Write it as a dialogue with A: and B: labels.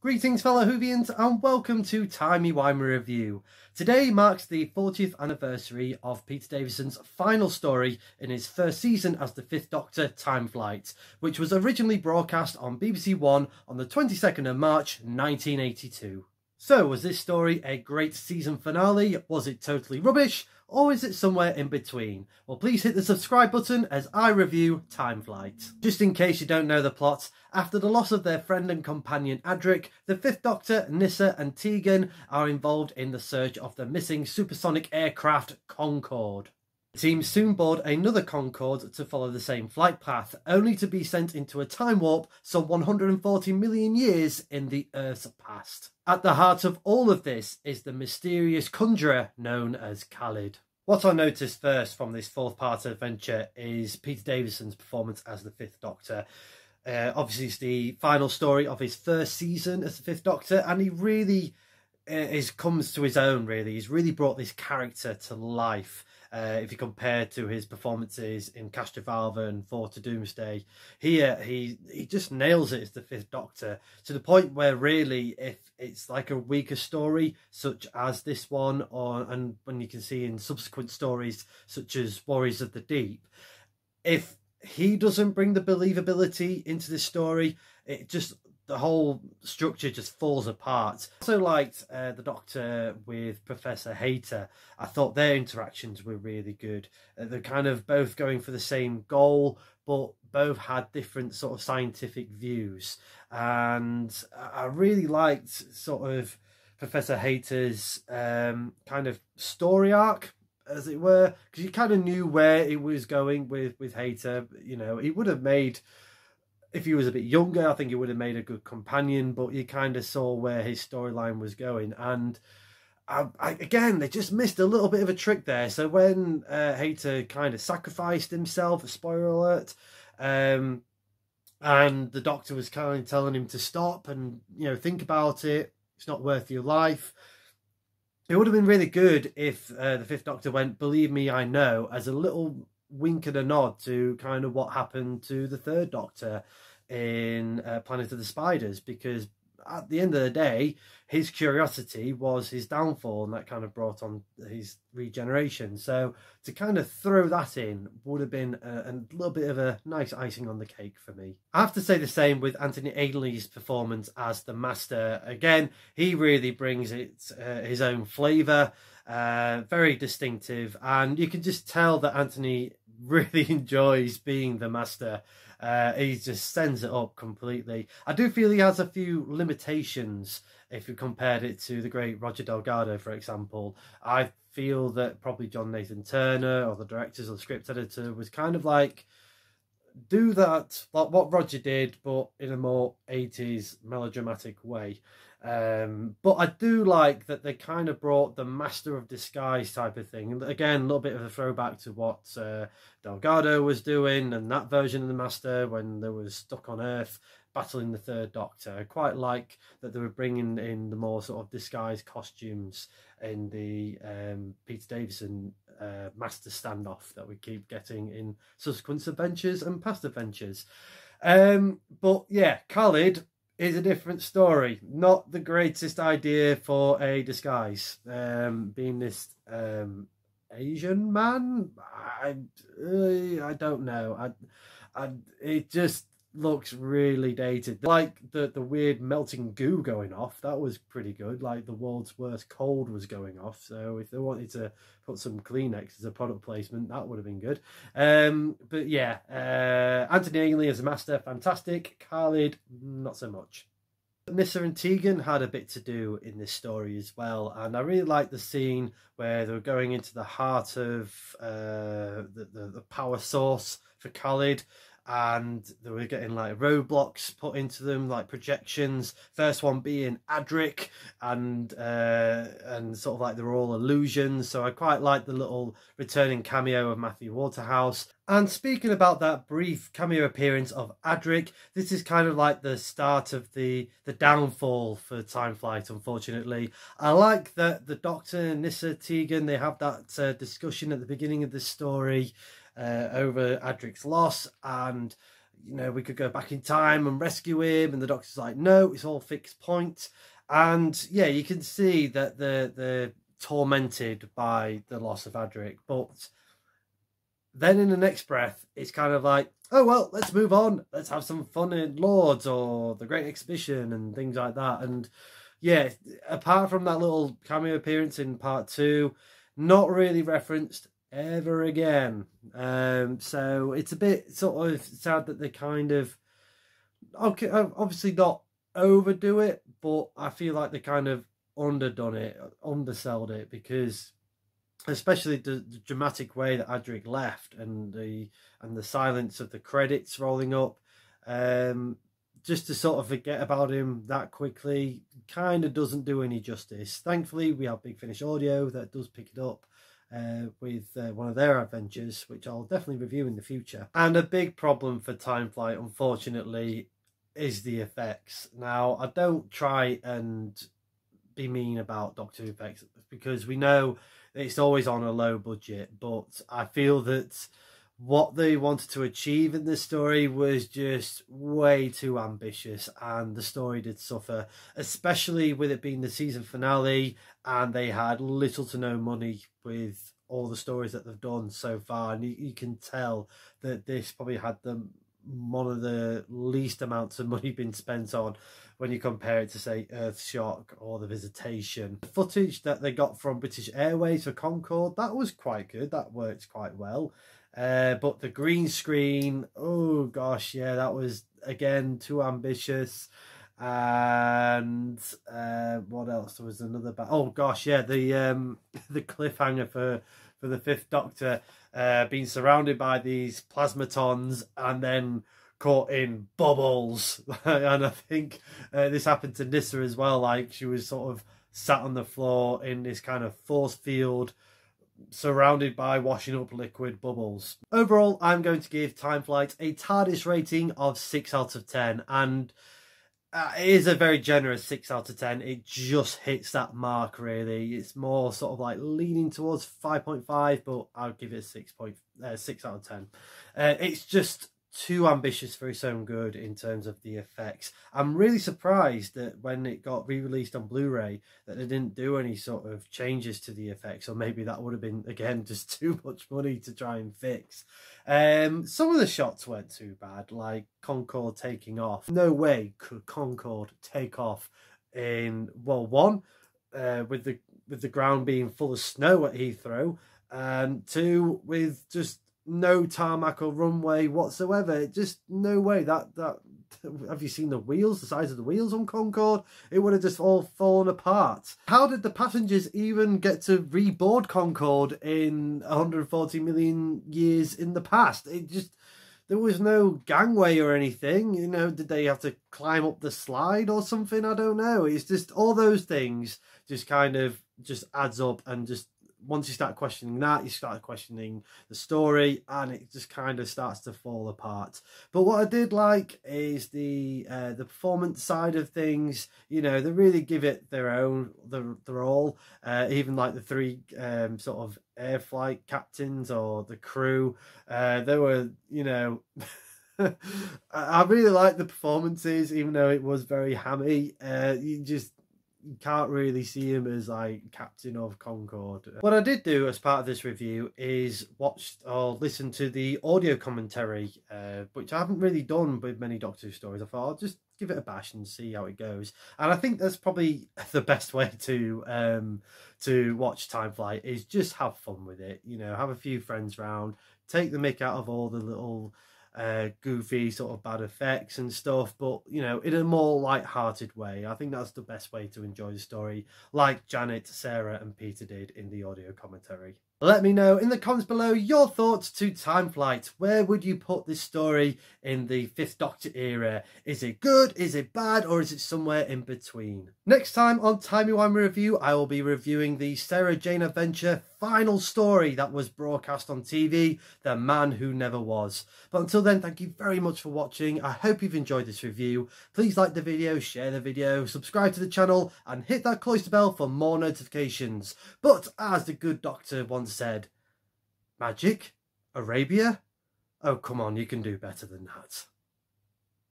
A: Greetings fellow Whovians and welcome to Timey Wimey Review. Today marks the 40th anniversary of Peter Davison's final story in his first season as the Fifth Doctor, Time Flight, which was originally broadcast on BBC One on the 22nd of March 1982. So was this story a great season finale? Was it totally rubbish? Or is it somewhere in between? Well, please hit the subscribe button as I review Time Flight. Just in case you don't know the plot, after the loss of their friend and companion Adric, the Fifth Doctor, Nyssa and Tegan are involved in the search of the missing supersonic aircraft Concorde. The team soon board another Concorde to follow the same flight path, only to be sent into a time warp some 140 million years in the Earth's past. At the heart of all of this is the mysterious conjurer known as Khalid. What I noticed first from this fourth part adventure is Peter Davison's performance as the Fifth Doctor. Obviously it's the final story of his first season as the Fifth Doctor, and he really comes to his own, really. He's really brought this character to life. If you compare to his performances in Castrovalva and Four to Doomsday, here he just nails it as the Fifth Doctor, to the point where really if it's like a weaker story such as this one, and when you can see in subsequent stories such as Warriors of the Deep, if he doesn't bring the believability into this story, the whole structure just falls apart. I also liked the Doctor with Professor Hayter. I thought their interactions were really good. They're kind of both going for the same goal, but both had different sort of scientific views. And I really liked sort of Professor Hayter's kind of story arc, as it were, because you kind of knew where it was going with Hayter. You know, he would have made... If he was a bit younger, I think he would have made a good companion, but you kind of saw where his storyline was going. And again, they just missed a little bit of a trick there. So when Hayter kind of sacrificed himself, spoiler alert, and the Doctor was kind of telling him to stop and, you know, think about it, it's not worth your life. It would have been really good if the Fifth Doctor went, "Believe me, I know," as a little wink and a nod to kind of what happened to the Third Doctor in Planet of the Spiders, because at the end of the day his curiosity was his downfall, and that kind of brought on his regeneration. So to kind of throw that in would have been a little bit of a nice icing on the cake for me. I have to say the same with Anthony Ainley's performance as the Master. Again, he really brings it his own flavour. Very distinctive, and you can just tell that Anthony really enjoys being the Master. He just sends it up completely. I do feel he has a few limitations if you compared it to the great Roger Delgado, for example. I feel that probably John Nathan Turner or the directors or the script editor was kind of like, do that, like what Roger did, but in a more 80s melodramatic way. But I do like that they kind of brought the Master of Disguise type of thing. And again, a little bit of a throwback to what Delgado was doing and that version of the Master when they were stuck on Earth battling the Third Doctor. I quite like that they were bringing in the more sort of disguised costumes in the Peter Davison Master standoff that we keep getting in subsequent adventures and past adventures. But yeah, Khalid is a different story. Not the greatest idea for a disguise. Being this Asian man, I don't know. It just looks really dated. Like the weird melting goo going off, that was pretty good. Like the world's worst cold was going off. So if they wanted to put some Kleenex as a product placement, that would have been good. But yeah, Anthony Ainley as a Master, fantastic. Khalid, not so much. Nyssa and Tegan had a bit to do in this story as well, and I really liked the scene where they were going into the heart of the power source for Khalid, and they were getting like roadblocks put into them, like projections. First one being Adric, and sort of like they were all illusions. So I quite like the little returning cameo of Matthew Waterhouse. And speaking about that brief cameo appearance of Adric, this is kind of like the start of the downfall for Time Flight, unfortunately. I like that the Doctor, Nyssa, Tegan, they have that discussion at the beginning of the story over Adric's loss, and you know, we could go back in time and rescue him, and the Doctor's like, no, it's all fixed point. And yeah, you can see that they're tormented by the loss of Adric, but then in the next breath, it's kind of like, oh, well, let's move on. Let's have some fun in Lords or the Great Exhibition and things like that. And yeah, apart from that little cameo appearance in part 2, not really referenced ever again. So it's a bit sort of sad that they kind of, okay, obviously not overdo it, but I feel like they kind of underdone it, undersold it, because especially the dramatic way that Adric left and the silence of the credits rolling up, just to sort of forget about him that quickly kind of doesn't do any justice. Thankfully, we have Big Finish Audio that does pick it up with one of their adventures, which I'll definitely review in the future. And a big problem for Time Flight, unfortunately, is the effects. Now, I don't try and be mean about Doctor Who effects, because we know it's always on a low budget, but I feel that what they wanted to achieve in this story was just way too ambitious, and the story did suffer, especially with it being the season finale and they had little to no money with all the stories that they've done so far. And you can tell that this probably had one of the least amounts of money been spent on when you compare it to, say, Earthshock or The Visitation. The footage that they got from British Airways for Concorde, that was quite good. That worked quite well. But the green screen, oh gosh, yeah, that was, again, too ambitious. And what else? There was another... Oh gosh, yeah, the cliffhanger for the Fifth Doctor, being surrounded by these plasmatons and then caught in bubbles. And I think this happened to Nyssa as well. Like, she was sort of sat on the floor in this kind of force field surrounded by washing up liquid bubbles. Overall, I'm going to give Time Flight a TARDIS rating of 6 out of 10. And it is a very generous 6 out of 10. It just hits that mark, really. It's more sort of like leaning towards 5.5, but I'll give it a 6 out of 10. It's just too ambitious for its own good in terms of the effects. I'm really surprised that when it got re-released on Blu-ray that they didn't do any sort of changes to the effects, or maybe that would have been, again, just too much money to try and fix. Some of the shots weren't too bad, like Concorde taking off. No way could Concorde take off in, well, one, with the ground being full of snow at Heathrow, and two, with just no tarmac or runway whatsoever. Just no way. That have you seen the wheels, the size of the wheels on Concorde? It would have just all fallen apart. How did the passengers even get to reboard Concorde in 140 million years in the past? It just, there was no gangway or anything. You know, did they have to climb up the slide or something? I don't know. It's just all those things just kind of just adds up, and just once you start questioning that, you start questioning the story, and it just kind of starts to fall apart. But what I did like is the performance side of things. You know, they really give it their all. Even like the three sort of air flight captains or the crew, they were, you know, I really like the performances, even though it was very hammy. You can't really see him as like captain of Concorde. What I did do as part of this review is watch or listen to the audio commentary, which I haven't really done with many Doctor Who stories. I thought I'll just give it a bash and see how it goes. And I think that's probably the best way to watch Time Flight, is just have fun with it. You know, have a few friends round, take the mick out of all the little goofy sort of bad effects and stuff, but you know, in a more light-hearted way. I think that's the best way to enjoy the story, like Janet, Sarah and Peter did in the audio commentary. Let me know in the comments below your thoughts to Time Flight. Where would you put this story in the Fifth Doctor era? Is it good, is it bad, or is it somewhere in between? Next time on Timey Wimey Review, I will be reviewing the Sarah Jane Adventure final story that was broadcast on TV, The Man Who Never Was. But until then, thank you very much for watching. I hope you've enjoyed this review. Please like the video, share the video, subscribe to the channel, and hit that cloister bell for more notifications. But as the good doctor once said, magic? Arabia? Oh, come on, you can do better than that.